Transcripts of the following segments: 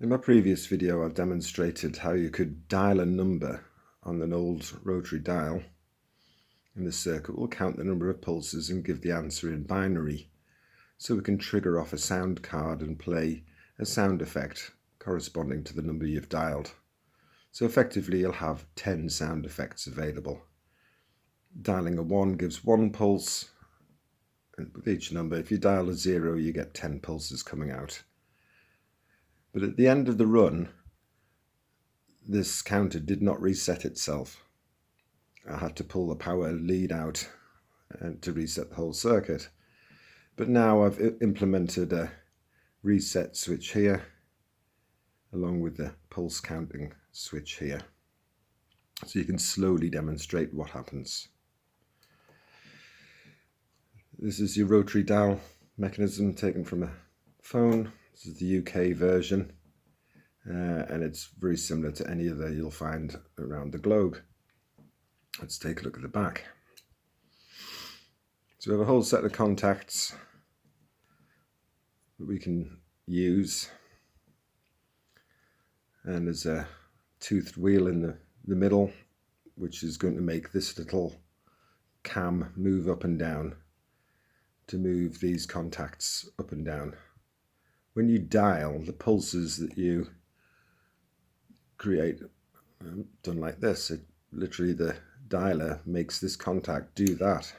In my previous video, I've demonstrated how you could dial a number on an old rotary dial, and the circuit will count the number of pulses and give the answer in binary, so we can trigger off a sound card and play a sound effect corresponding to the number you've dialed. So effectively you'll have 10 sound effects available. Dialing a 1 gives 1 pulse, and with each number, if you dial a 0, you get 10 pulses coming out. But at the end of the run, this counter did not reset itself. I had to pull the power lead out to reset the whole circuit. But now I've implemented a reset switch here, along with the pulse counting switch here. So you can slowly demonstrate what happens. This is your rotary dial mechanism taken from a phone. This is the UK version. And it's very similar to any other you'll find around the globe. Let's take a look at the back. So we have a whole set of contacts that we can use, and there's a toothed wheel in the middle, which is going to make this little cam move up and down to move these contacts up and down. When you dial, the pulses that you create done like this. Literally the dialer makes this contact do that.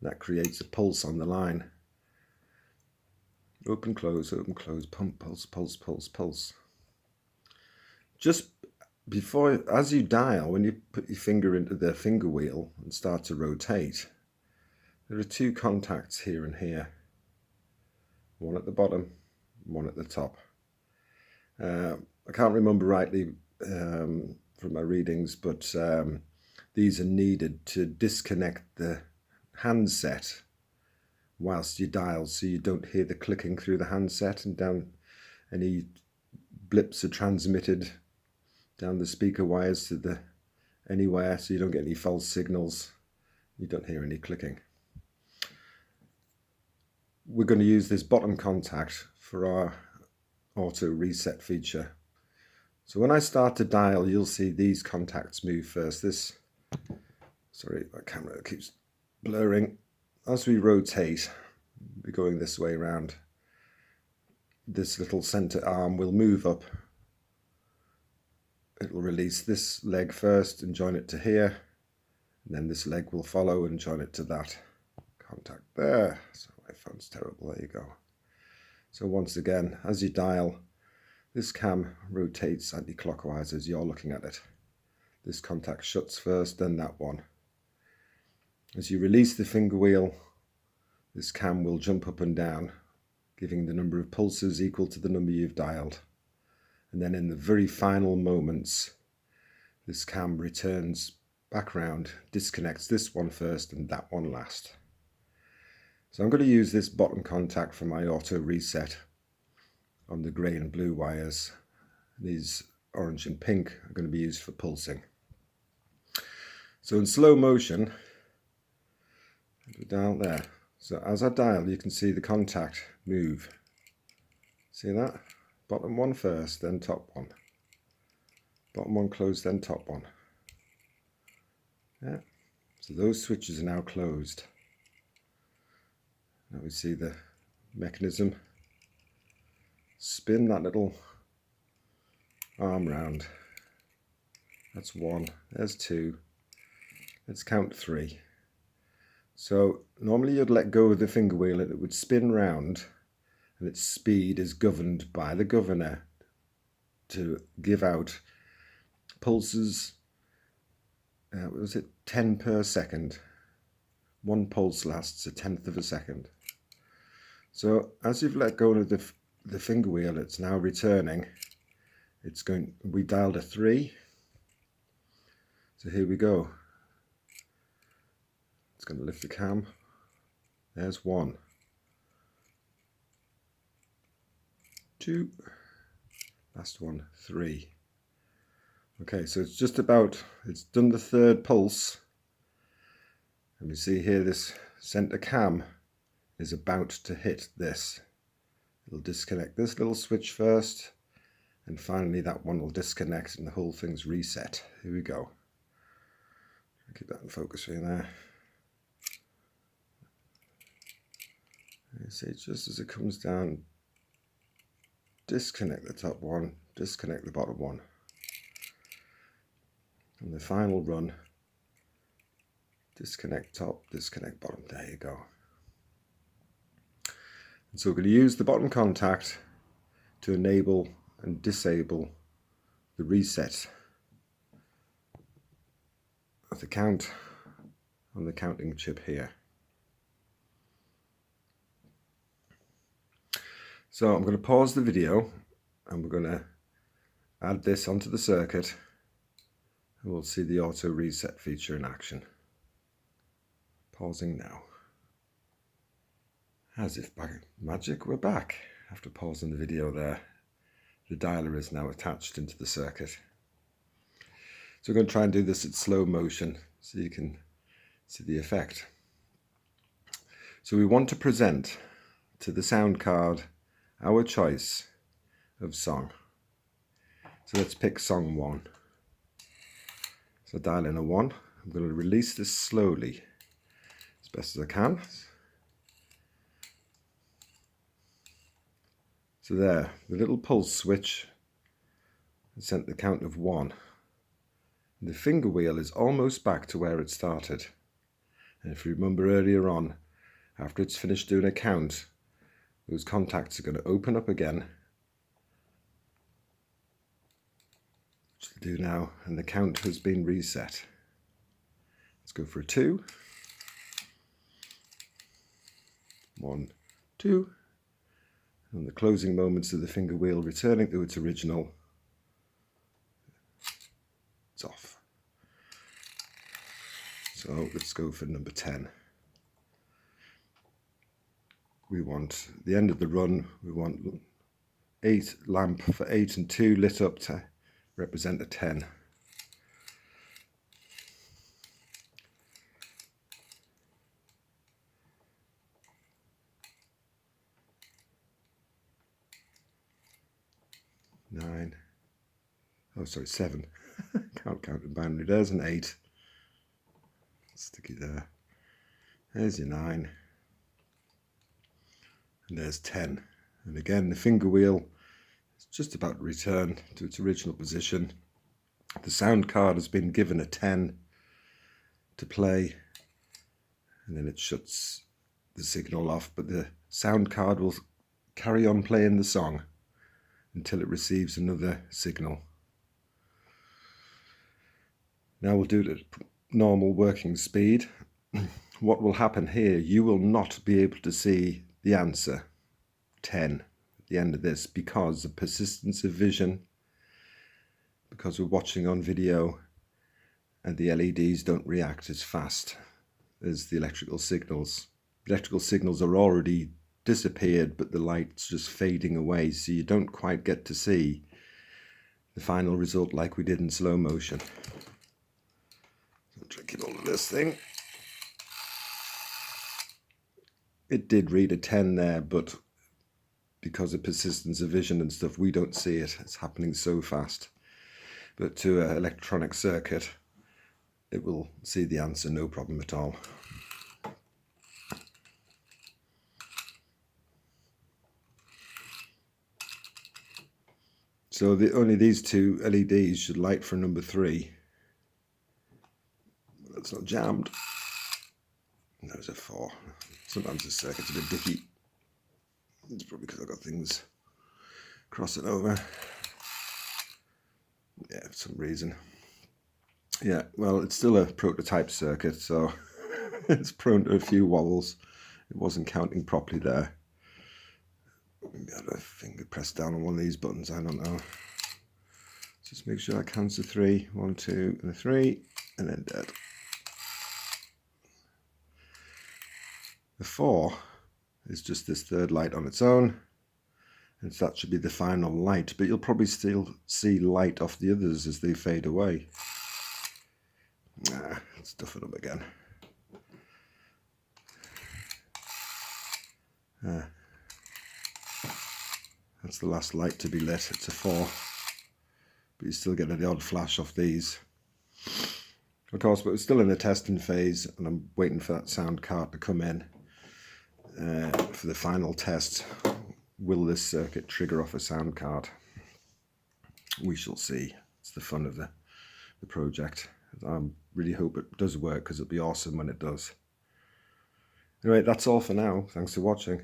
That creates a pulse on the line. Open, close, pump, pulse, pulse, pulse, pulse. Just before, as you dial, when you put your finger into the finger wheel and start to rotate, there are 2 contacts here and here. One at the bottom, one at the top. I can't remember rightly from my readings, but these are needed to disconnect the handset whilst you dial, so you don't hear the clicking through the handset, and down any blips are transmitted down the speaker wires to anywhere, so you don't get any false signals, you don't hear any clicking. We're going to use this bottom contact for our auto reset feature. So when I start to dial, you'll see these contacts move first. Sorry, my camera keeps blurring. As we rotate, we're going this way around, this little center arm will move up. It will release this leg first and join it to here, and then this leg will follow and join it to that contact there. So my phone's terrible, there you go. So once again, as you dial, this cam rotates anti-clockwise as you're looking at it. This contact shuts first, then that one. As you release the finger wheel, this cam will jump up and down, giving the number of pulses equal to the number you've dialed. And then in the very final moments, this cam returns back round, disconnects this one first and that one last. So I'm going to use this bottom contact for my auto reset on the grey and blue wires. These orange and pink are going to be used for pulsing. So in slow motion, go down there. So as I dial, you can see the contact move. See that? Bottom one first, then top one. Bottom one closed, then top one. Yeah. So those switches are now closed. Now we see the mechanism spin that little arm round. That's 1, there's 2, let's count 3. So normally you'd let go of the finger wheel and it would spin round, and its speed is governed by the governor to give out pulses, what was it, 10 per second. 1 pulse lasts a tenth of a second. So as you've let go of the finger wheel, it's now returning. We dialed a 3. So here we go. It's going to lift the cam. There's 1. 2. Last one, 3. Okay, so it's done the 3rd pulse. And we see here this center cam is about to hit this. It'll disconnect this little switch first, And finally that one will disconnect and the whole thing's reset. Here we go. Keep that in focus for you there. You see, just as it comes down, disconnect the top one, disconnect the bottom one. And the final run, disconnect top, disconnect bottom. There you go. And so we're going to use the bottom contact to enable and disable the reset of the count on the counting chip here. So I'm going to pause the video and we're going to add this onto the circuit and we'll see the auto reset feature in action. Pausing now. As if by magic, we're back after pausing the video there. The dialer is now attached into the circuit. So we're going to try and do this at slow motion so you can see the effect. So we want to present to the sound card our choice of song. So let's pick song 1. So dial in a 1. I'm going to release this slowly as best as I can. So there, the little pulse switch has sent the count of 1. And the finger wheel is almost back to where it started. And if you remember earlier on, after it's finished doing a count, those contacts are going to open up again, which they do now, and the count has been reset. Let's go for a 2. 1, 2. And the closing moments of the finger wheel returning to its original. It's off. So let's go for number 10. We want the end of the run, we want 8 lamp for 8 and 2 lit up to represent a 10. Nine. Oh, sorry, 7. Can't count in binary. There's an 8. Sticky there. There's your 9. And there's 10. And again, the finger wheel is just about to return to its original position. The sound card has been given a 10 to play, and then it shuts the signal off, but the sound card will carry on playing the song until it receives another signal. Now we'll do it at normal working speed. What will happen here, you will not be able to see the answer 10 at the end of this because of persistence of vision, because we're watching on video and the LEDs don't react as fast as the electrical signals. The electrical signals are already disappeared, but the light's just fading away, so you don't quite get to see the final result like we did in slow motion. I'll try to get hold of this thing. It did read a 10 there, but because of persistence of vision and stuff, we don't see it. It's happening so fast. But to an electronic circuit, it will see the answer, no problem at all. So only these 2 LEDs should light for number 3. That's not jammed. There's a 4. Sometimes the circuit's a bit dicky. It's probably because I've got things crossing over. Yeah, for some reason. Yeah, well, it's still a prototype circuit, so it's prone to a few wobbles. It wasn't counting properly there. Maybe I had a finger pressed down on one of these buttons, I don't know. Just make sure I count to 3. 1, 2, and a 3, and then dead. The 4 is just this third light on its own, and so that should be the final light, but you'll probably still see light off the others as they fade away. Let's stuff it up again. That's the last light to be lit. It's a 4. but you still get the odd flash off these. Of course, but we're still in the testing phase, and I'm waiting for that sound card to come in for the final test. Will this circuit trigger off a sound card? We shall see. It's the fun of the project. I really hope it does work, because it'll be awesome when it does. Anyway, that's all for now. Thanks for watching.